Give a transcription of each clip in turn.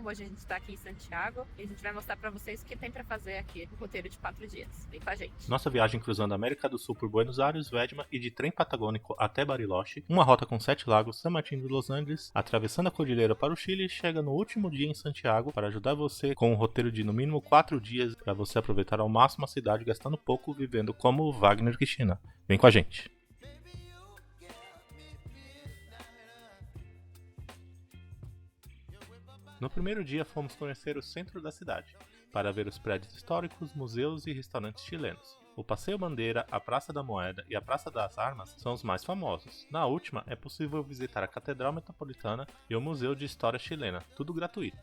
Hoje a gente está aqui em Santiago e a gente vai mostrar para vocês o que tem para fazer aqui no roteiro de 4 dias. Vem com a gente. Nossa viagem cruzando a América do Sul por Buenos Aires, Viedma e de trem patagônico até Bariloche, uma rota com 7 lagos, San Martín de Los Andes, atravessando a cordilheira para o Chile, chega no último dia em Santiago para ajudar você com um roteiro de no mínimo 4 dias para você aproveitar ao máximo a cidade gastando pouco vivendo como Wagner Cristina. Vem com a gente! No primeiro dia fomos conhecer o centro da cidade, para ver os prédios históricos, museus e restaurantes chilenos. O Passeio Bandeira, a Praça da Moeda e a Praça das Armas são os mais famosos. Na última, é possível visitar a Catedral Metropolitana e o Museu de História Chilena, tudo gratuito.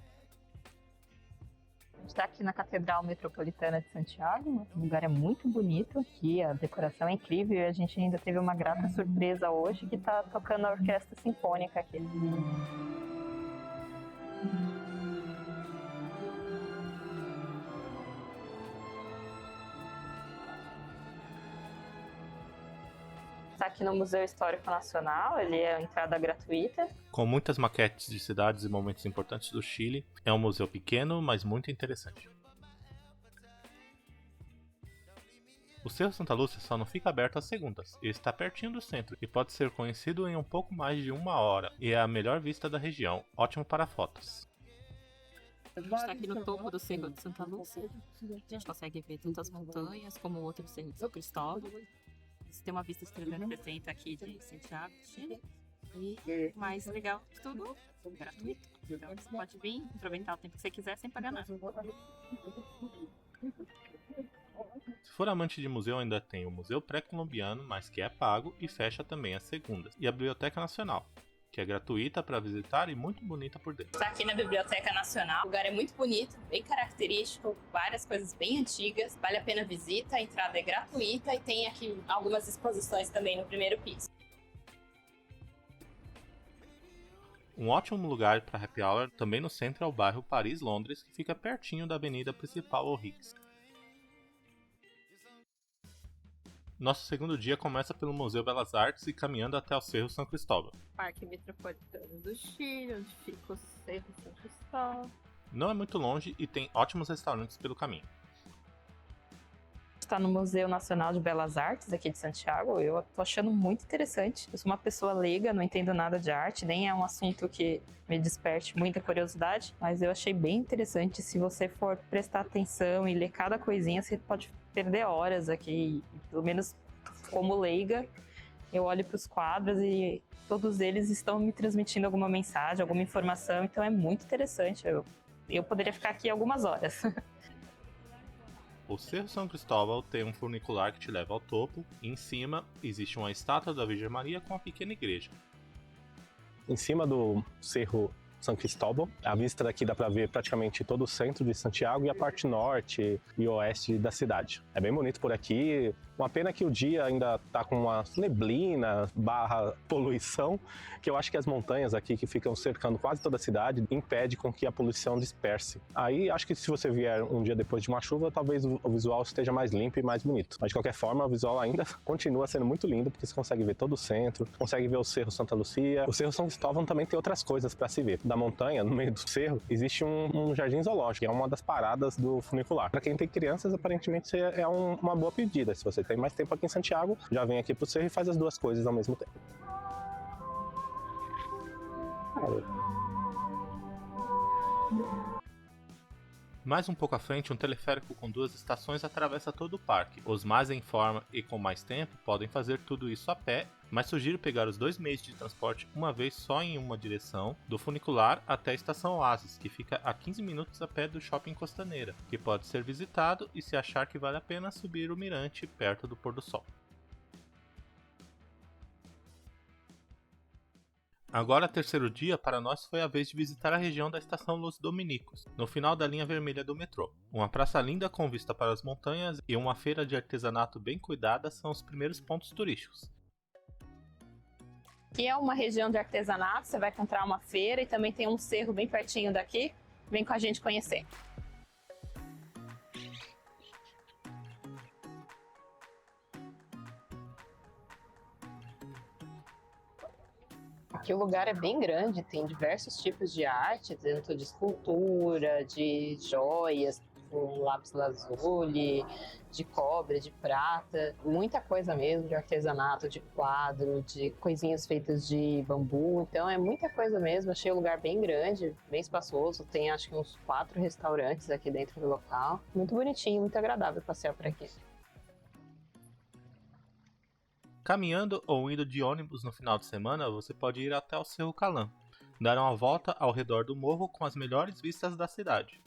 A gente está aqui na Catedral Metropolitana de Santiago, o lugar é muito bonito aqui, a decoração é incrível e a gente ainda teve uma grata surpresa hoje que está tocando a Orquestra Sinfônica aqui. Está aqui no Museu Histórico Nacional, ele é entrada gratuita. Com muitas maquetes de cidades e momentos importantes do Chile, é um museu pequeno, mas muito interessante. O Cerro Santa Lúcia só não fica aberto às segundas, e está pertinho do centro, e pode ser conhecido em um pouco mais de 1 hora, e é a melhor vista da região, ótimo para fotos. A gente está aqui no topo do Cerro de Santa Lúcia, a gente consegue ver tanto as montanhas como o outro Cerro de São Cristóvão. Você tem uma vista de 360 aqui de Santiago, Chile. E mais legal de tudo, gratuito. Então você pode vir, aproveitar o tempo que você quiser sem pagar nada. Se for amante de museu, ainda tem o Museu Pré-Colombiano, mas que é pago e fecha também às segundas. E a Biblioteca Nacional, que é gratuita para visitar e muito bonita por dentro. Está aqui na Biblioteca Nacional, o lugar é muito bonito, bem característico, várias coisas bem antigas, vale a pena a visita, a entrada é gratuita e tem aqui algumas exposições também no primeiro piso. Um ótimo lugar para happy hour também no centro é o bairro Paris Londres, que fica pertinho da avenida principal O'Higgins. Nosso segundo dia começa pelo Museu Belas Artes e caminhando até o Cerro São Cristóvão. Parque Metropolitano do Chile, onde fica o Cerro São Cristóvão. Não é muito longe e tem ótimos restaurantes pelo caminho. Está no Museu Nacional de Belas Artes aqui de Santiago, eu tô achando muito interessante. Eu sou uma pessoa leiga, não entendo nada de arte, nem é um assunto que me desperte muita curiosidade, mas eu achei bem interessante. Se você for prestar atenção e ler cada coisinha, você pode perder horas aqui. Pelo menos como leiga, eu olho para os quadros e todos eles estão me transmitindo alguma mensagem, alguma informação, então é muito interessante. Eu poderia ficar aqui algumas horas. O Cerro São Cristóvão tem um funicular que te leva ao topo, e em cima existe uma estátua da Virgem Maria com uma pequena igreja. Em cima do Cerro São Cristóvão, a vista daqui dá para ver praticamente todo o centro de Santiago e a parte norte e oeste da cidade. É bem bonito por aqui, uma pena que o dia ainda tá com uma neblina / poluição, que eu acho que as montanhas aqui que ficam cercando quase toda a cidade impede com que a poluição disperse. Aí acho que se você vier um dia depois de uma chuva, talvez o visual esteja mais limpo e mais bonito. Mas de qualquer forma, o visual ainda continua sendo muito lindo, porque você consegue ver todo o centro, consegue ver o Cerro Santa Lucia. O Cerro São Cristóvão também tem outras coisas para se ver. Da montanha, no meio do cerro, existe um jardim zoológico, que é uma das paradas do funicular. Para quem tem crianças, aparentemente é uma boa pedida. Se você tem mais tempo aqui em Santiago, já vem aqui pro cerro e faz as duas coisas ao mesmo tempo. Mais um pouco à frente, um teleférico com 2 estações atravessa todo o parque. Os mais em forma e com mais tempo podem fazer tudo isso a pé, mas sugiro pegar os 2 meios de transporte uma vez só em uma direção, do funicular até a estação Oasis, que fica a 15 minutos a pé do Shopping Costaneira, que pode ser visitado e se achar que vale a pena subir o mirante perto do pôr do sol. Agora, terceiro dia, para nós foi a vez de visitar a região da estação Los Dominicos, no final da linha vermelha do metrô. Uma praça linda com vista para as montanhas e uma feira de artesanato bem cuidada são os primeiros pontos turísticos. Aqui é uma região de artesanato, você vai encontrar uma feira e também tem um cerro bem pertinho daqui. Vem com a gente conhecer. Aqui o lugar é bem grande, tem diversos tipos de arte, tanto de escultura, de joias, com lápis lazuli, de cobre, de prata, muita coisa mesmo, de artesanato, de quadro, de coisinhas feitas de bambu, então é muita coisa mesmo. Achei o lugar bem grande, bem espaçoso, tem acho que uns 4 restaurantes aqui dentro do local, muito bonitinho, muito agradável passear por aqui. Caminhando ou indo de ônibus no final de semana, você pode ir até o Cerro Calã, dar uma volta ao redor do morro com as melhores vistas da cidade.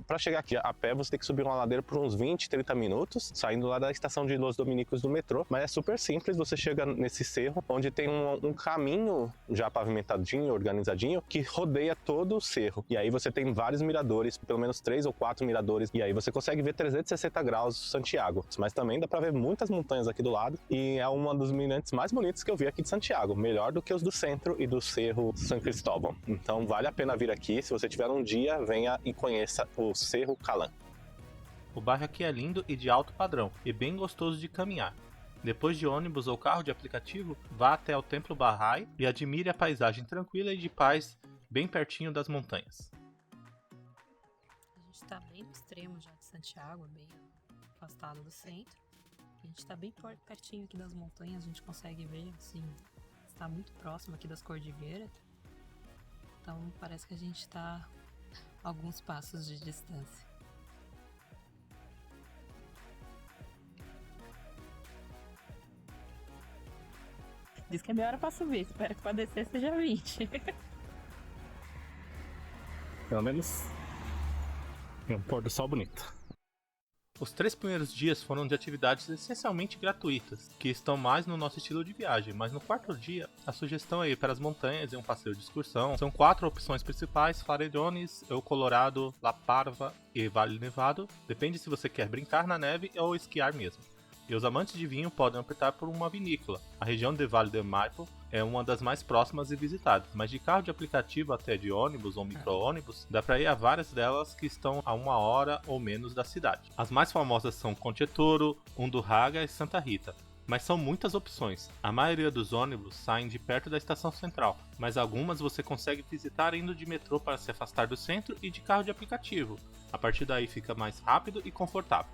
Para chegar aqui a pé, você tem que subir uma ladeira por uns 20, 30 minutos, saindo lá da estação de Los Dominicos do metrô. Mas é super simples, você chega nesse cerro, onde tem um caminho já pavimentadinho, organizadinho, que rodeia todo o cerro. E aí você tem vários miradores, pelo menos 3 ou 4 miradores, e aí você consegue ver 360 graus Santiago. Mas também dá para ver muitas montanhas aqui do lado, e é uma dos mirantes mais bonitos que eu vi aqui de Santiago, melhor do que os do centro e do Cerro San Cristóbal. Então vale a pena vir aqui, se você tiver um dia, venha e conheça o Cerro Calã. O bairro aqui é lindo e de alto padrão, e bem gostoso de caminhar. Depois de ônibus ou carro de aplicativo, vá até o Templo Bahá'í e admire a paisagem tranquila e de paz, bem pertinho das montanhas. A gente está bem no extremo já de Santiago, bem afastado do centro. A gente está bem pertinho aqui das montanhas, a gente consegue ver, assim, está muito próximo aqui das cordilheiras. Então parece que a gente está a alguns passos de distância. Diz que é meia hora para subir, espero que para descer seja 20. Pelo menos é um pôr do sol bonito. Os 3 primeiros dias foram de atividades essencialmente gratuitas, que estão mais no nosso estilo de viagem, mas no 4º dia, a sugestão é ir para as montanhas e um passeio de excursão. São 4 opções principais: Farellones, El Colorado, La Parva e Vale Nevado. Depende se você quer brincar na neve ou esquiar mesmo. E os amantes de vinho podem optar por uma vinícola. A região de Vale de Maipo é uma das mais próximas e visitadas, mas de carro de aplicativo até de ônibus ou micro-ônibus, dá para ir a várias delas que estão a 1 hora ou menos da cidade. As mais famosas são Conchettoro, Undurraga e Santa Rita, mas são muitas opções. A maioria dos ônibus saem de perto da estação central, mas algumas você consegue visitar indo de metrô para se afastar do centro e de carro de aplicativo. A partir daí fica mais rápido e confortável.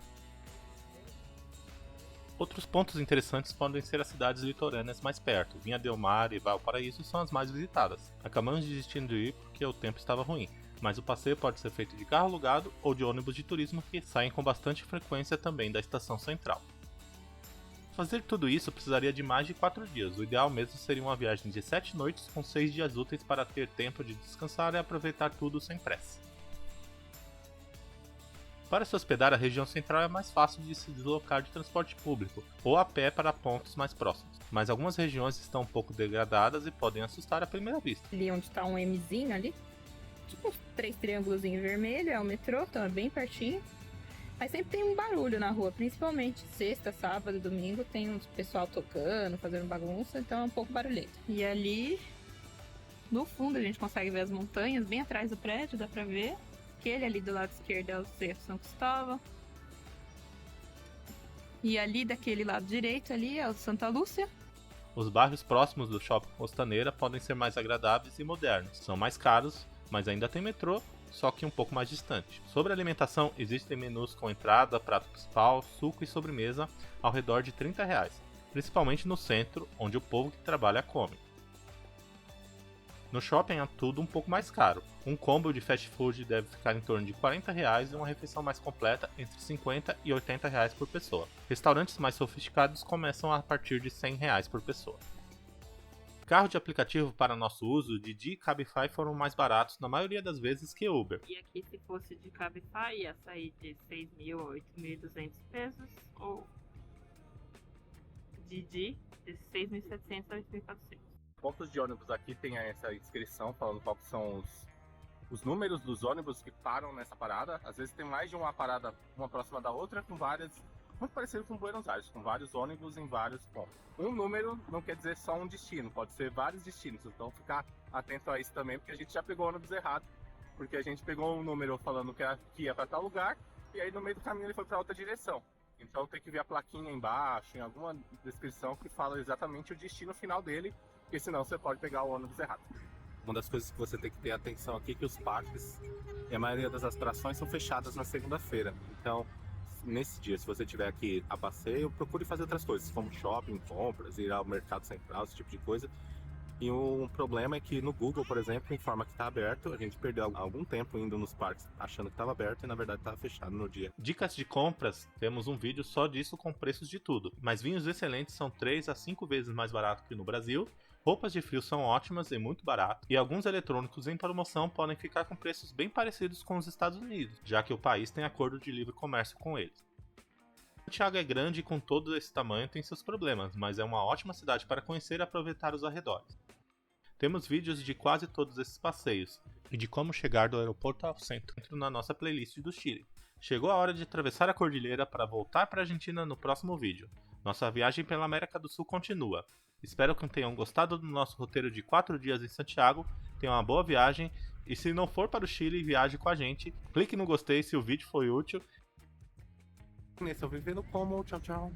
Outros pontos interessantes podem ser as cidades litorâneas mais perto. Vinha del Mar e Valparaíso são as mais visitadas. Acabamos desistindo de ir porque o tempo estava ruim, mas o passeio pode ser feito de carro alugado ou de ônibus de turismo que saem com bastante frequência também da estação central. Fazer tudo isso precisaria de mais de 4 dias. O ideal mesmo seria uma viagem de 7 noites com 6 dias úteis para ter tempo de descansar e aproveitar tudo sem pressa. Para se hospedar, a região central é mais fácil de se deslocar de transporte público ou a pé para pontos mais próximos, mas algumas regiões estão um pouco degradadas e podem assustar à primeira vista. Ali onde tá um Mzinho ali, tipo uns 3 triângulozinhos vermelhos, é o metrô, então é bem pertinho. Mas sempre tem um barulho na rua, principalmente sexta, sábado, domingo, tem uns pessoal tocando, fazendo bagunça, então é um pouco barulhento. E ali, no fundo, a gente consegue ver as montanhas, bem atrás do prédio, dá pra ver. Aquele ali do lado esquerdo é o Cerro São Cristóvão. E ali daquele lado direito ali é o Santa Lúcia. Os bairros próximos do Shopping Costaneira podem ser mais agradáveis e modernos. São mais caros, mas ainda tem metrô, só que um pouco mais distante. Sobre a alimentação, existem menus com entrada, prato principal, suco e sobremesa ao redor de R$30, principalmente no centro, onde o povo que trabalha come. No shopping é tudo um pouco mais caro. Um combo de fast food deve ficar em torno de R$40 e uma refeição mais completa entre R$50 e R$80 por pessoa. Restaurantes mais sofisticados começam a partir de R$100 por pessoa. Carro de aplicativo para nosso uso, Didi e Cabify foram mais baratos na maioria das vezes que Uber. E aqui, se fosse de Cabify, ia sair de 6.000 a 8.200 pesos, ou Didi de 6.700 a 8.400. Pontos de ônibus aqui tem essa inscrição falando qual que são os números dos ônibus que param nessa parada. Às vezes tem mais de uma parada, uma próxima da outra, com várias, muito parecido com Buenos Aires, com vários ônibus em vários pontos. Um número não quer dizer só um destino, pode ser vários destinos, então ficar atento a isso também, porque a gente já pegou ônibus errado, porque a gente pegou um número falando que ia para tal lugar, e aí no meio do caminho ele foi para outra direção. Então tem que ver a plaquinha embaixo, em alguma descrição que fala exatamente o destino final dele, porque senão você pode pegar o ônibus errado. Uma das coisas que você tem que ter atenção aqui é que os parques e a maioria das atrações são fechadas na segunda-feira. Então, nesse dia, se você tiver aqui a passeio, procure fazer outras coisas, como shopping, compras, ir ao mercado central, esse tipo de coisa. E um problema é que no Google, por exemplo, informa que está aberto. A gente perdeu algum tempo indo nos parques achando que estava aberto e na verdade estava fechado no dia. Dicas de compras, temos um vídeo só disso com preços de tudo. Mas vinhos excelentes são 3 a 5 vezes mais barato que no Brasil. Roupas de frio são ótimas e muito barato. E alguns eletrônicos em promoção podem ficar com preços bem parecidos com os Estados Unidos, já que o país tem acordo de livre comércio com eles. Santiago é grande e com todo esse tamanho tem seus problemas, mas é uma ótima cidade para conhecer e aproveitar os arredores. Temos vídeos de quase todos esses passeios e de como chegar do aeroporto ao centro na nossa playlist do Chile. Chegou a hora de atravessar a cordilheira para voltar para a Argentina no próximo vídeo. Nossa viagem pela América do Sul continua. Espero que tenham gostado do nosso roteiro de 4 dias em Santiago, tenham uma boa viagem e se não for para o Chile, viaje com a gente. Clique no gostei se o vídeo foi útil. Nesse eu vivendo como, tchau, tchau.